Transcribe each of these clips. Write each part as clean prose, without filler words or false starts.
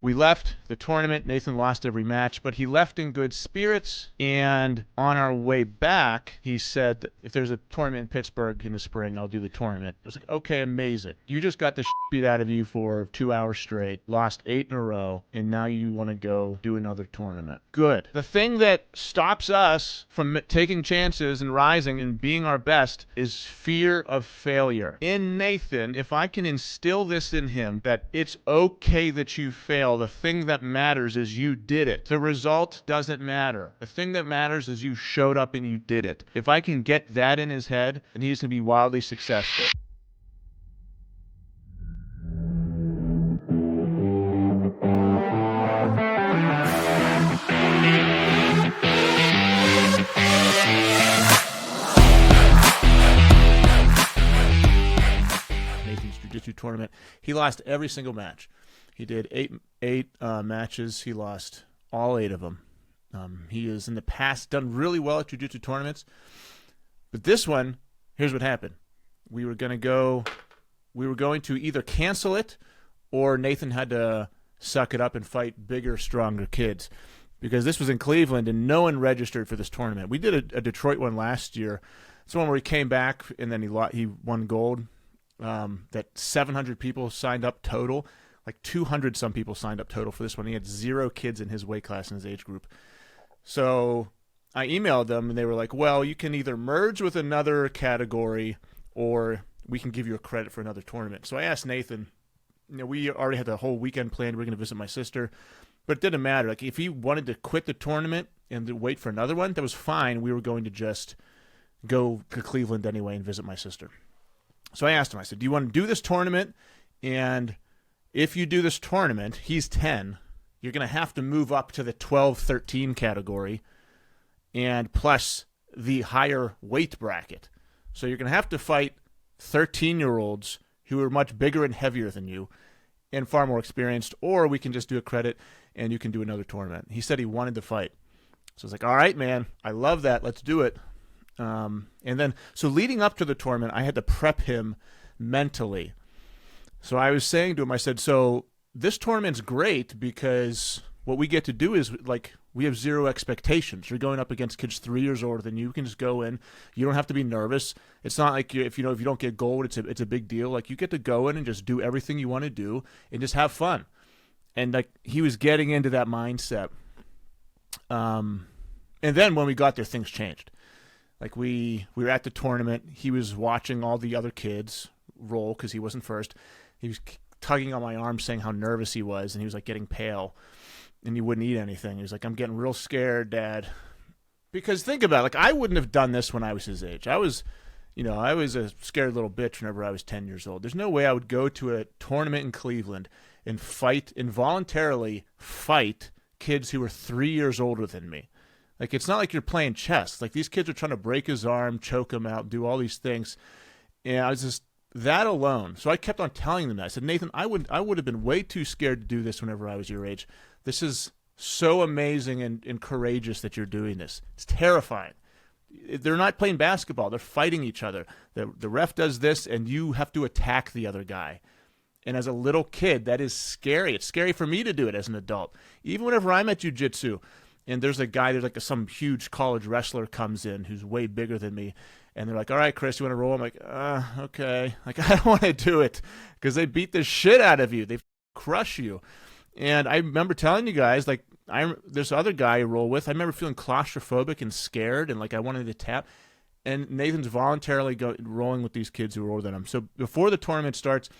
we left the tournament. Nathan lost every match, but he left in good spirits. And on our way back, he said, if there's a tournament in Pittsburgh in the spring, I'll do the tournament. I was like, okay, amazing. You just got the beat out of you for 2 hours straight, lost 8 in a row, and now you want to go do another tournament. Good. The thing that stops us from taking chances and rising and being our best is fear of failure. In Nathan, if I can instill this in him, that it's okay that you fail, the thing that matters is you did it. The result doesn't matter. The thing that matters is you showed up and you did it. If I can get that in his head, then he's going to be wildly successful. Nathan's Jiu Jitsu tournament. He lost every single match. He did eight matches. He lost all 8 of them. He has in the past done really well at Jiu Jitsu tournaments. But this one, here's what happened. We were going to either cancel it or Nathan had to suck it up and fight bigger, stronger kids. Because this was in Cleveland and no one registered for this tournament. We did a Detroit one last year. It's one where he came back and then he won gold. That 700 people signed up total. Like 200 some people signed up total for this one. He had 0 kids in his weight class in his age group. So I emailed them and they were like, well, you can either merge with another category or we can give you a credit for another tournament. So I asked Nathan, we already had the whole weekend planned. We were going to visit my sister, but it didn't matter. Like if he wanted to quit the tournament and wait for another one, that was fine. We were going to just go to Cleveland anyway and visit my sister. So I asked him, I said, do you want to do this tournament? And if you do this tournament, he's 10, you're going to have to move up to the 12-13 category and plus the higher weight bracket. So you're going to have to fight 13-year-olds who are much bigger and heavier than you and far more experienced, or we can just do a credit and you can do another tournament. He said he wanted to fight. So I was like, all right, man, I love that. Let's do it. And then, so leading up to the tournament, I had to prep him mentally. So I was saying to him, I said, so this tournament's great because what we get to do is like we have 0 expectations. You're going up against kids 3 years older than you. You can just go in. You don't have to be nervous. It's not like if you don't get gold, it's a big deal. Like you get to go in and just do everything you want to do and just have fun. And like he was getting into that mindset. And then when we got there, things changed. Like we were at the tournament. He was watching all the other kids roll because he wasn't first. He was tugging on my arm saying how nervous he was, and he was like getting pale, and he wouldn't eat anything. He was like, I'm getting real scared, Dad. Because think about it, like I wouldn't have done this when I was his age. I was a scared little bitch whenever I was 10 years old. There's no way I would go to a tournament in Cleveland and involuntarily fight kids who were 3 years older than me. Like, it's not like you're playing chess. Like, these kids are trying to break his arm, choke him out, do all these things. And I was just, that alone. So I kept on telling them that. I said, Nathan, I would have been way too scared to do this whenever I was your age. This is so amazing and courageous that you're doing this. It's terrifying. They're not playing basketball. They're fighting each other. The ref does this, and you have to attack the other guy. And as a little kid, that is scary. It's scary for me to do it as an adult. Even whenever I'm at Jiu Jitsu, and there's like some huge college wrestler comes in who's way bigger than me, and they're like, all right, Chris, you want to roll? I'm like, okay. Like, I don't want to do it because they beat the shit out of you. They crush you. And I remember telling you guys, like, there's other guy I roll with. I remember feeling claustrophobic and scared, and like I wanted to tap. And Nathan's voluntarily rolling with these kids who are older than him. So before the tournament starts,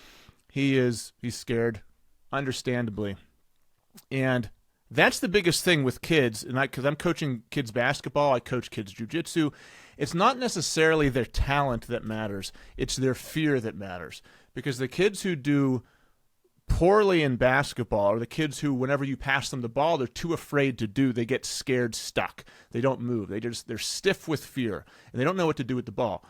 he's scared, understandably. And that's the biggest thing with kids, and because I'm coaching kids basketball, I coach kids jiu-jitsu. It's not necessarily their talent that matters. It's their fear that matters. Because the kids who do poorly in basketball are the kids who, whenever you pass them the ball, they're too afraid to do. They get scared, stuck. They don't move. They're stiff with fear, and they don't know what to do with the ball.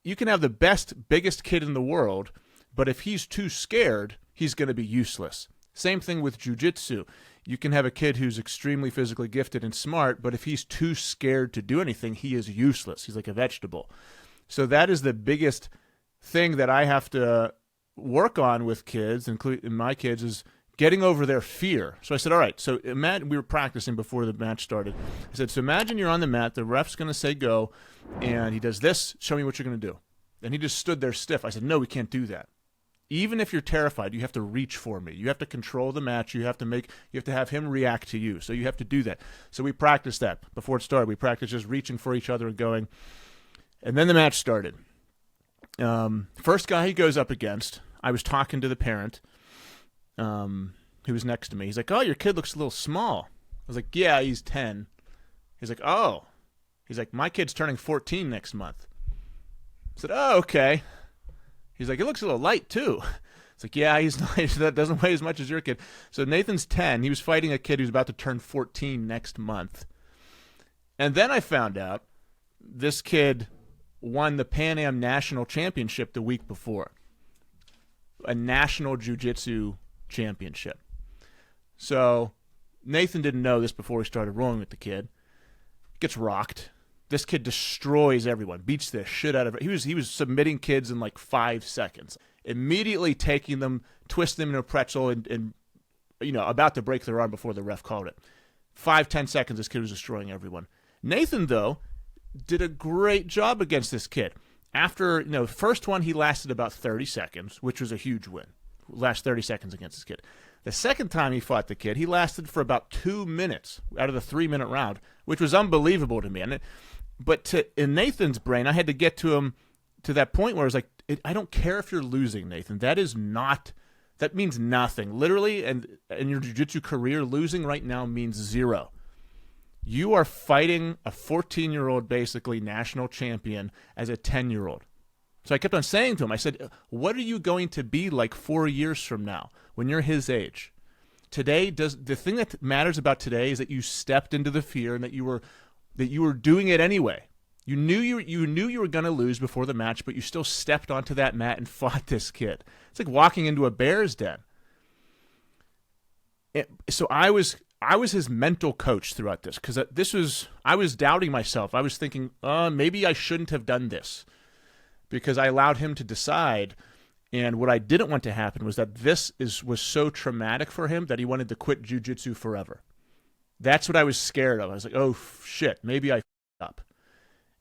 You can have the best, biggest kid in the world, but if he's too scared, he's going to be useless. Same thing with jiu-jitsu. You can have a kid who's extremely physically gifted and smart, but if he's too scared to do anything, he is useless. He's like a vegetable. So that is the biggest thing that I have to work on with kids, including my kids, is getting over their fear. So I said, all right, so imagine, we were practicing before the match started. I said, so imagine you're on the mat, the ref's going to say go, and he does this, show me what you're going to do. And he just stood there stiff. I said, no, we can't do that. Even if you're terrified, you have to reach for me. You have to control the match. You have to have him react to you. So you have to do that. So we practiced that before it started. We practiced just reaching for each other and going. And then the match started. First guy he goes up against, I was talking to the parent who was next to me. He's like, oh, your kid looks a little small. I was like, yeah, he's 10. He's like, oh. He's like, my kid's turning 14 next month. I said, oh, okay. He's like, it looks a little light, too. It's like, yeah, he's not, that doesn't weigh as much as your kid. So Nathan's 10. He was fighting a kid who's about to turn 14 next month. And then I found out this kid won the Pan Am National Championship the week before. A national Jiu Jitsu championship. So Nathan didn't know this before he started rolling with the kid. Gets rocked. This kid destroys everyone, beats the shit out of it. He was submitting kids in like 5 seconds, immediately taking them, twisting them in a pretzel, and about to break their arm before the ref called it. 5-10 seconds, this kid was destroying everyone. Nathan, though, did a great job against this kid. After the first one, he lasted about 30 seconds, which was a huge win. Last 30 seconds against this kid. The second time he fought the kid, he lasted for about 2 minutes out of the 3-minute round, which was unbelievable to me. But in Nathan's brain, I had to get to him to that point where I was like, I don't care if you're losing, Nathan. That means nothing. Literally, and in your jiu-jitsu career, losing right now means zero. You are fighting a 14-year-old, basically, national champion as a 10-year-old. So I kept on saying to him, I said, what are you going to be like 4 years from now when you're his age? Today, the thing that matters about today is that you stepped into the fear and that you were doing it anyway. You knew you were going to lose before the match, but you still stepped onto that mat and fought this kid. It's like walking into a bear's den. So I was his mental coach throughout this, because I was doubting myself. I was thinking, maybe I shouldn't have done this, because I allowed him to decide. And what I didn't want to happen was that was so traumatic for him that he wanted to quit jiu-jitsu forever. That's what I was scared of. I was like, oh, shit, maybe I f***ed up.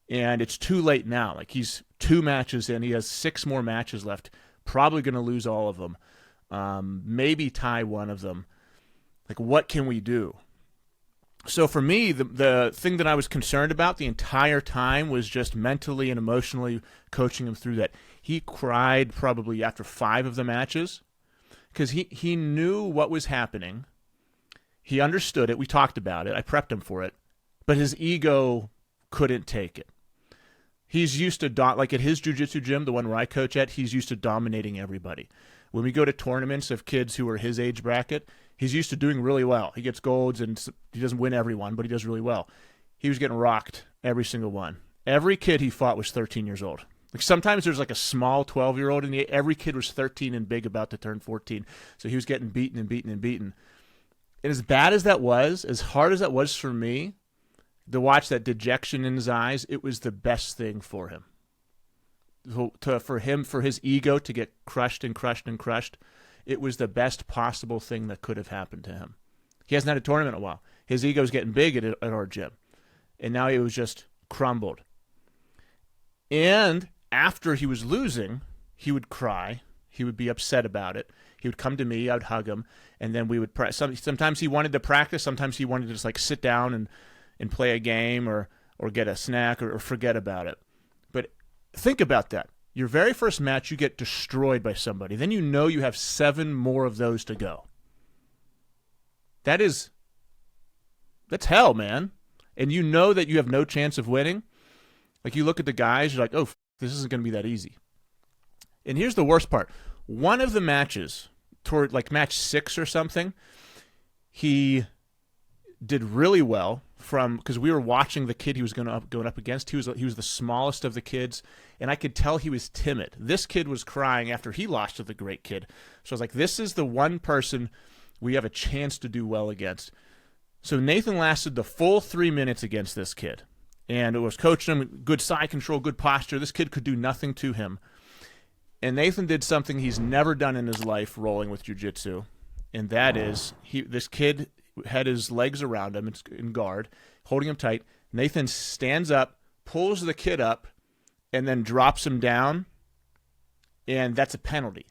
And it's too late now. Like, he's 2 matches in. He has 6 more matches left. Probably going to lose all of them. Maybe tie one of them. Like, what can we do? So for me, the thing that I was concerned about the entire time was just mentally and emotionally coaching him through that. He cried probably after 5 of the matches because he knew what was happening. He understood it. We talked about it. I prepped him for it. But his ego couldn't take it. He's used to, like at his jiu-jitsu gym, the one where I coach at, he's used to dominating everybody. When we go to tournaments of kids who are his age bracket, he's used to doing really well. He gets golds, and he doesn't win everyone, but he does really well. He was getting rocked every single one. Every kid he fought was 13 years old. Like sometimes there's like a small 12-year-old, and every kid was 13 and big, about to turn 14. So he was getting beaten and beaten and beaten. And as bad as that was, as hard as that was for me, to watch that dejection in his eyes, it was the best thing for him. For his ego to get crushed and crushed and crushed, it was the best possible thing that could have happened to him. He hasn't had a tournament in a while. His ego's getting big at our gym. And now it was just crumbled. And after he was losing, he would cry. He would be upset about it. He would come to me. I would hug him. And then we would sometimes he wanted to practice. Sometimes he wanted to just like sit down and play a game or get a snack or forget about it. But think about that. Your very first match, you get destroyed by somebody. Then you know you have 7 more of those to go. That's hell, man. And you know that you have no chance of winning. Like you look at the guys, you're like, oh, this isn't going to be that easy. And here's the worst part. One of the matches, toward like match 6 or something, he did really well because we were watching the kid he was going up against. He was the smallest of the kids, and I could tell he was timid. This kid was crying after he lost to the great kid. So I was like, this is the one person we have a chance to do well against. So Nathan lasted the full 3 minutes against this kid, and it was coaching him, good side control, good posture. This kid could do nothing to him. And Nathan did something he's never done in his life rolling with jiu-jitsu. and that is this kid had his legs around him in guard, holding him tight. Nathan stands up, pulls the kid up, and then drops him down, and that's a penalty.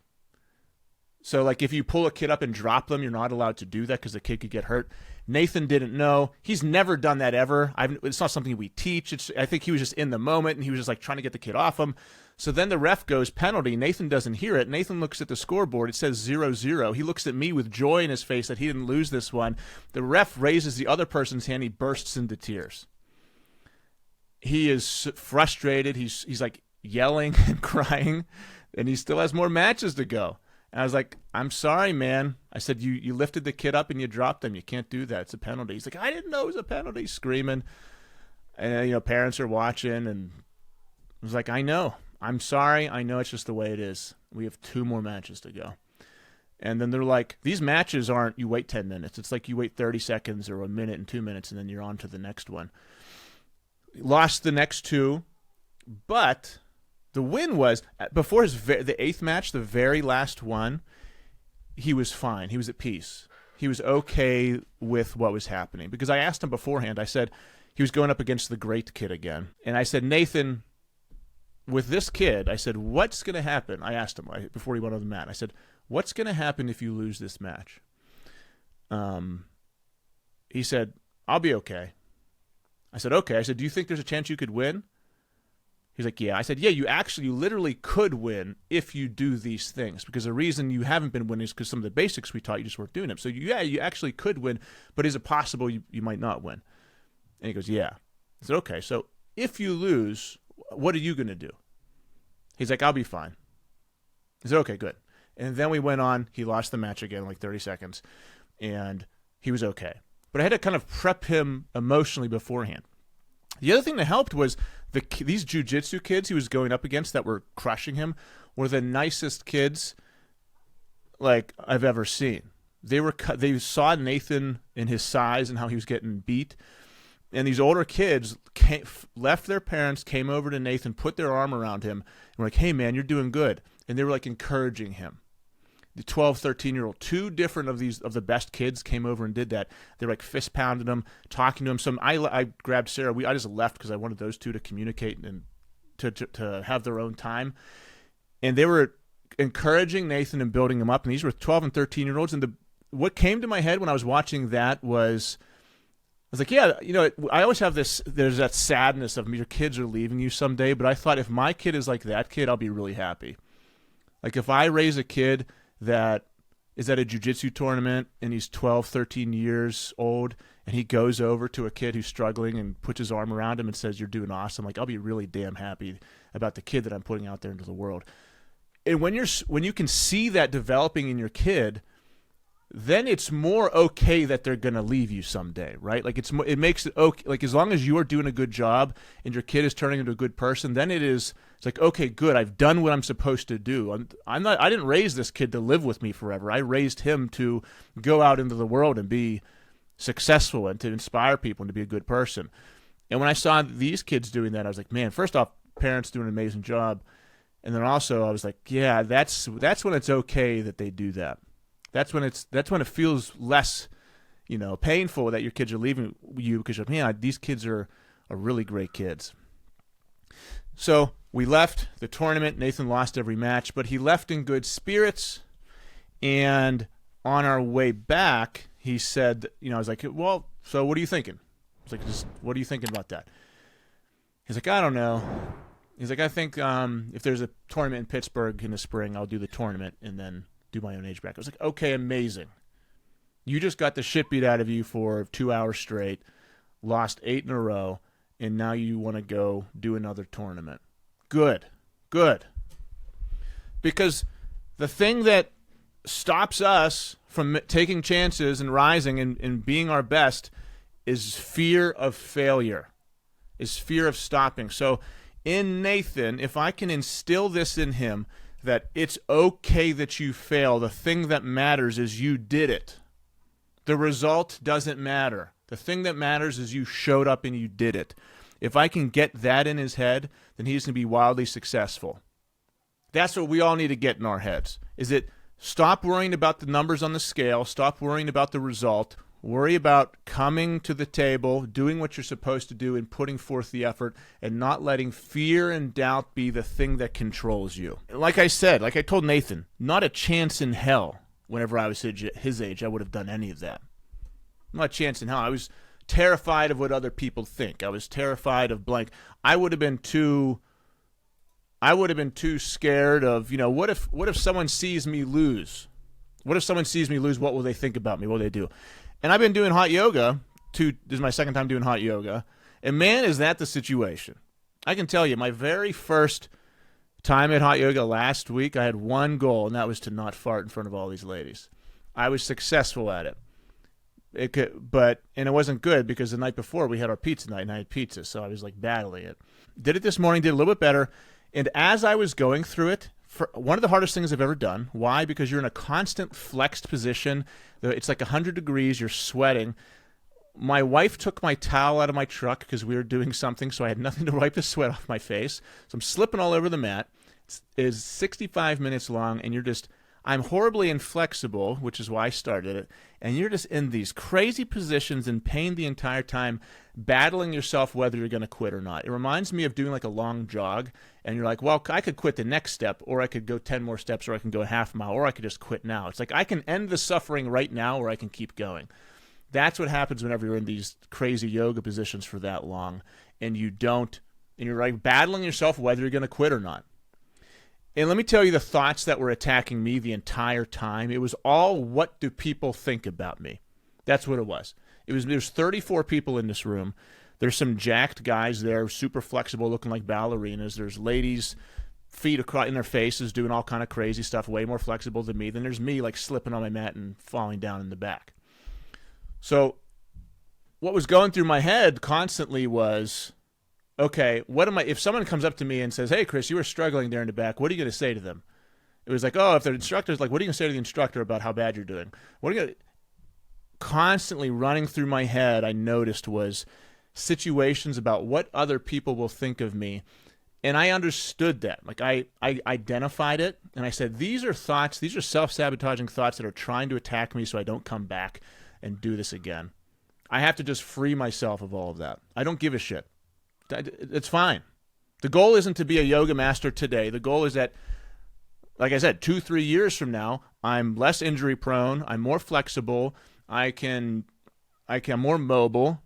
So, like, if you pull a kid up and drop them, you're not allowed to do that because the kid could get hurt. Nathan didn't know. He's never done that ever. It's not something we teach. I think he was just in the moment, and he was just, like, trying to get the kid off him. So then the ref goes penalty. Nathan doesn't hear it. Nathan looks at the scoreboard. It says 0-0. He looks at me with joy in his face that he didn't lose this one. The ref raises the other person's hand. He bursts into tears. He is frustrated. He's like yelling and crying, and he still has more matches to go. And I was like, I'm sorry, man. I said, you lifted the kid up and you dropped him. You can't do that. It's a penalty. He's like, I didn't know it was a penalty, screaming. And, parents are watching, and I was like, I know. I'm sorry. I know it's just the way it is. We have 2 more matches to go. And then they're like, these matches aren't you wait 10 minutes. It's like you wait 30 seconds or a minute and 2 minutes, and then you're on to the next one. Lost the next 2, but the win was, before the 8th match, the very last one, he was fine. He was at peace. He was okay with what was happening. Because I asked him beforehand, I said, he was going up against the great kid again. And I said, Nathan, with this kid, I said, what's going to happen? I asked him before he went on the mat. I said, what's going to happen if you lose this match? He said, I'll be okay. I said, okay. I said, do you think there's a chance you could win? He's like, yeah. I said, yeah, you literally could win if you do these things, because the reason you haven't been winning is because some of the basics we taught you just weren't doing them. So, yeah, you actually could win, but is it possible you might not win? And he goes, yeah. I said, okay, so if you lose, what are you going to do? He's like, I'll be fine. I said, okay, good. And then we went on. He lost the match again in like 30 seconds, and he was okay. But I had to kind of prep him emotionally beforehand. The other thing that helped was these Jiu Jitsu kids he was going up against that were crushing him were the nicest kids like I've ever seen. They saw Nathan in his size and how he was getting beat. And these older kids left their parents, came over to Nathan, put their arm around him, and were like, hey, man, you're doing good. And they were like encouraging him. The 12, 13-year-old, 2 different of the best kids came over and did that. They were like fist pounding him, talking to him. I grabbed Sarah. I just left because I wanted those 2 to communicate and to have their own time. And they were encouraging Nathan and building him up. And these were 12 and 13-year-olds. And what came to my head when I was watching that was, I was like, yeah, I always have there's that sadness of your kids are leaving you someday. But I thought if my kid is like that kid, I'll be really happy. Like if I raise a kid that is at a jiu-jitsu tournament and he's 12, 13 years old and he goes over to a kid who's struggling and puts his arm around him and says, you're doing awesome. Like I'll be really damn happy about the kid that I'm putting out there into the world. And when you can see that developing in your kid, then it's more okay that they're going to leave you someday, right? Like it makes it okay. Like as long as you are doing a good job and your kid is turning into a good person, then it's like, okay, good. I've done what I'm supposed to do. I didn't raise this kid to live with me forever. I raised him to go out into the world and be successful and to inspire people and to be a good person. And when I saw these kids doing that, I was like, man, first off, parents doing an amazing job. And then also I was like, yeah, that's when it's okay that they do that. That's when it feels less, painful that your kids are leaving you because you're like, man, these kids are really great kids. So we left the tournament. Nathan lost every match, but he left in good spirits. And on our way back, he said, I was like, well, so what are you thinking? I was like, what are you thinking about that? He's like, I don't know. He's like, I think if there's a tournament in Pittsburgh in the spring, I'll do the tournament and then do my own age bracket. I was like, okay, amazing. You just got the shit beat out of you for 2 hours straight, lost 8 in a row, and now you want to go do another tournament. Good. Because the thing that stops us from taking chances and rising and being our best is fear of failure, is fear of stopping. So in Nathan, if I can instill this in him, that it's okay that you fail. The thing that matters is you did it. The result doesn't matter. The thing that matters is you showed up and you did it. If I can get that in his head, then he's going to be wildly successful. That's what we all need to get in our heads, is that Stop worrying about the numbers on the scale. Stop worrying about the result. Worry about coming to the table, doing what you're supposed to do, and putting forth the effort, and not letting fear and doubt be the thing that controls you. Like I said, like I told Nathan, not a chance in hell whenever I was his age I would have done any of that. Not a chance in hell. I was terrified of what other people think. I was terrified of blank. I would have been too scared of, what if someone sees me lose? What if someone sees me lose? What will they think about me? What will they do? And I've been doing hot yoga. This is my second time doing hot yoga. And man, is that the situation. I can tell you, my very first time at hot yoga last week, I had one goal, and that was to not fart in front of all these ladies. I was successful at it. And it wasn't good because the night before we had our pizza night, and I had pizza, so I was like battling it. Did it this morning, did a little bit better. And as I was going through it, one of the hardest things I've ever done. Why? Because you're in a constant flexed position. It's like 100 degrees. You're sweating. My wife took my towel out of my truck because we were doing something, so I had nothing to wipe the sweat off my face. So I'm slipping all over the mat. It's 65 minutes long, and I'm horribly inflexible, which is why I started it, and you're just in these crazy positions in pain the entire time, battling yourself whether you're going to quit or not. It reminds me of doing like a long jog, and you're like, well, I could quit the next step, or I could go 10 more steps, or I can go a half mile, or I could just quit now. It's like I can end the suffering right now, or I can keep going. That's what happens whenever you're in these crazy yoga positions for that long, and you're like battling yourself whether you're going to quit or not. And let me tell you the thoughts that were attacking me the entire time. It was all, what do people think about me? That's what it was. There's 34 people in this room. There's some jacked guys there, super flexible, looking like ballerinas. There's ladies, feet in their faces, doing all kind of crazy stuff, way more flexible than me. Then there's me, like slipping on my mat and falling down in the back. So what was going through my head constantly was, okay, if someone comes up to me and says, hey, Chris, you were struggling there in the back, what are you going to say to them? It was like, oh, if the instructor's like, what are you going to say to the instructor about how bad you're doing? What are you going to... Constantly running through my head, I noticed, was situations about what other people will think of me. And I understood that. Like I identified it, and I said, these are self-sabotaging thoughts that are trying to attack me so I don't come back and do this again. I have to just free myself of all of that. I don't give a shit. It's fine. The goal isn't to be a yoga master today. The goal is that, like I said, 2-3 years from now, I'm less injury prone, I'm more flexible, I'm more mobile,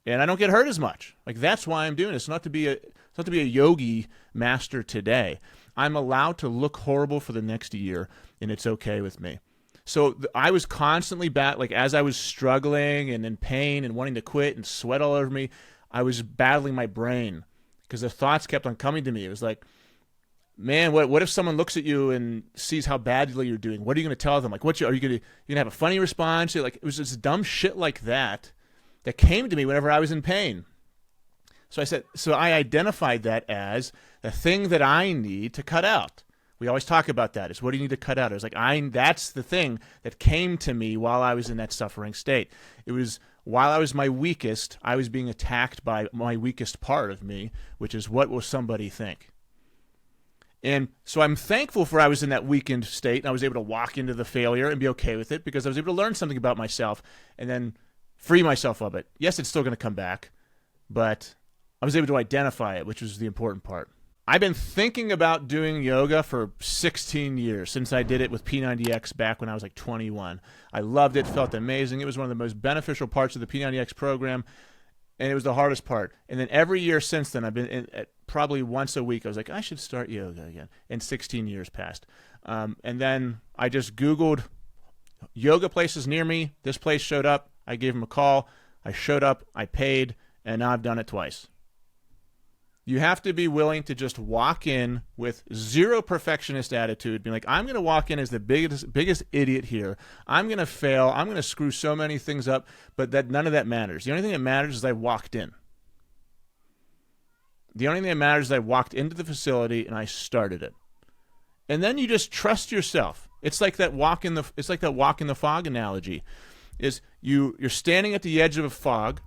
and I don't get hurt as much. Like that's why I'm doing it. It's not to be a yogi master today. I'm allowed to look horrible for the next year, and it's okay with me. So I was constantly as I was struggling and in pain and wanting to quit and sweat all over me, I was battling my brain because the thoughts kept on coming to me. It was like, man, what if someone looks at you and sees how badly you're doing? What are you going to tell them? Like, are you going to have a funny response? Like, it was just dumb shit like that came to me whenever I was in pain. So I identified that as the thing that I need to cut out. We always talk about that. Is what do you need to cut out? I was like, that's the thing that came to me while I was in that suffering state. It was while I was my weakest, I was being attacked by my weakest part of me, which is what will somebody think? And so I'm thankful for I was in that weakened state, and I was able to walk into the failure and be okay with it because I was able to learn something about myself and then free myself of it. Yes, it's still going to come back, but I was able to identify it, which was the important part. I've been thinking about doing yoga for 16 years, since I did it with P90X back when I was like 21. I loved it, felt amazing. It was one of the most beneficial parts of the P90X program, and it was the hardest part. And then every year since then, I've been probably once a week. I was like, I should start yoga again. And 16 years passed. And then I just Googled yoga places near me. This place showed up. I gave them a call. I showed up. I paid. And now I've done it twice. You have to be willing to just walk in with zero perfectionist attitude, being like, I'm going to walk in as the biggest idiot here. I'm going to fail. I'm going to screw so many things up, but none of that matters. The only thing that matters is I walked in. The only thing that matters is I walked into the facility and I started it. And then you just trust yourself. It's like that walk in the fog analogy. Is you're standing at the edge of a fog.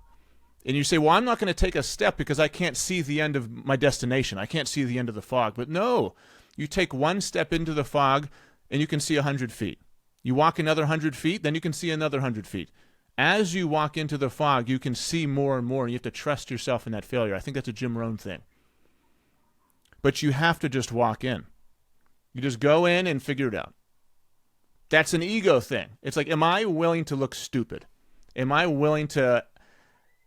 And you say, well, I'm not going to take a step because I can't see the end of my destination. I can't see the end of the fog. But no, you take one step into the fog, and you can see 100 feet. You walk another 100 feet, then you can see another 100 feet. As you walk into the fog, you can see more and more, and you have to trust yourself in that failure. I think that's a Jim Rohn thing. But you have to just walk in. You just go in and figure it out. That's an ego thing. It's like, am I willing to look stupid? Am I willing to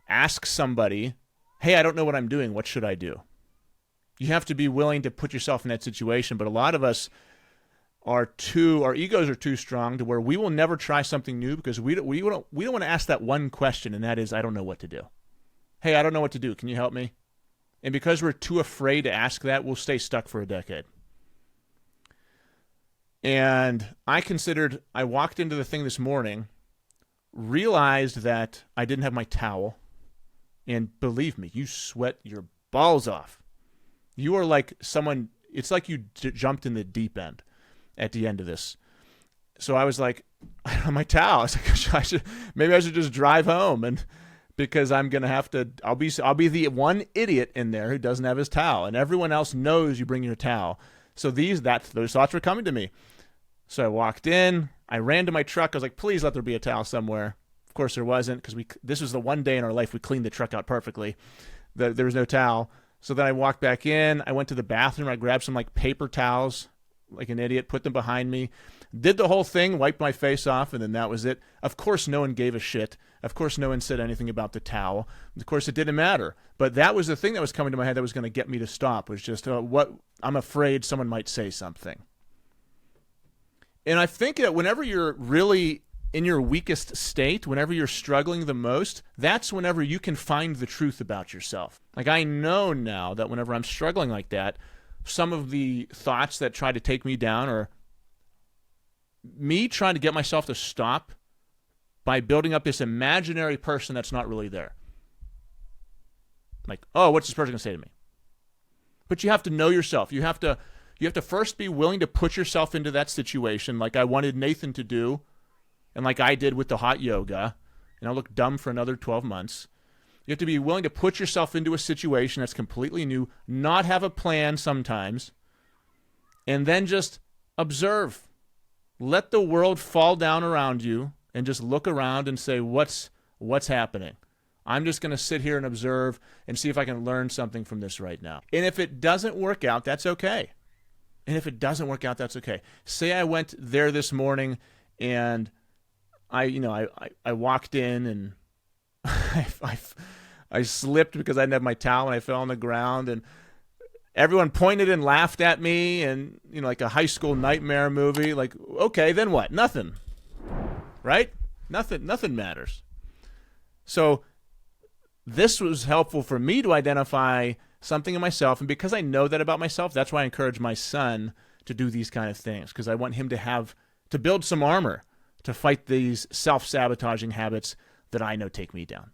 ask somebody, hey, I don't know what I'm doing. What should I do? You have to be willing to put yourself in that situation. But a lot of us our egos are too strong to where we will never try something new because we don't want to ask that one question, and that is, I don't know what to do. Hey, I don't know what to do. Can you help me? And because we're too afraid to ask that, we'll stay stuck for a decade. And I walked into the thing this morning, realized that I didn't have my towel, and believe me, you sweat your balls off. You are like someone, it's like you jumped in the deep end at the end of this. So I was like, I don't have my towel. I was like, maybe I should just drive home, and because I'm gonna have to, I'll be the one idiot in there who doesn't have his towel, and everyone else knows you bring your towel. So those thoughts were coming to me. So I walked in, I ran to my truck. I was like, please let there be a towel somewhere. Of course there wasn't, because this was the one day in our life we cleaned the truck out perfectly. There was no towel. So then I walked back in. I went to the bathroom. I grabbed some paper towels, like an idiot, put them behind me, did the whole thing, wiped my face off, and then that was it. Of course no one gave a shit. Of course no one said anything about the towel. Of course it didn't matter. But that was the thing that was coming to my head that was going to get me to stop, was just what I'm afraid someone might say something. And I think that whenever you're really in your weakest state, whenever you're struggling the most, that's whenever you can find the truth about yourself. Like, I know now that whenever I'm struggling like that, some of the thoughts that try to take me down are me trying to get myself to stop by building up this imaginary person that's not really there. Like, oh, what's this person going to say to me? But you have to know yourself. You have to first be willing to put yourself into that situation, like I wanted Nathan to do, and like I did with the hot yoga, and I'll look dumb for another 12 months. You have to be willing to put yourself into a situation that's completely new, not have a plan sometimes, and then just observe. Let the world fall down around you and just look around and say, what's happening? I'm just going to sit here and observe and see if I can learn something from this right now. And if it doesn't work out, that's okay. And if it doesn't work out, that's okay. Say I went there this morning and I walked in and I slipped because I didn't have my towel and I fell on the ground, and everyone pointed and laughed at me, and like a high school nightmare movie. Like, okay, then what? Nothing, right? Nothing matters. So this was helpful for me to identify something in myself, and because I know that about myself, that's why I encourage my son to do these kind of things, because I want him to build some armor to fight these self-sabotaging habits that I know take me down.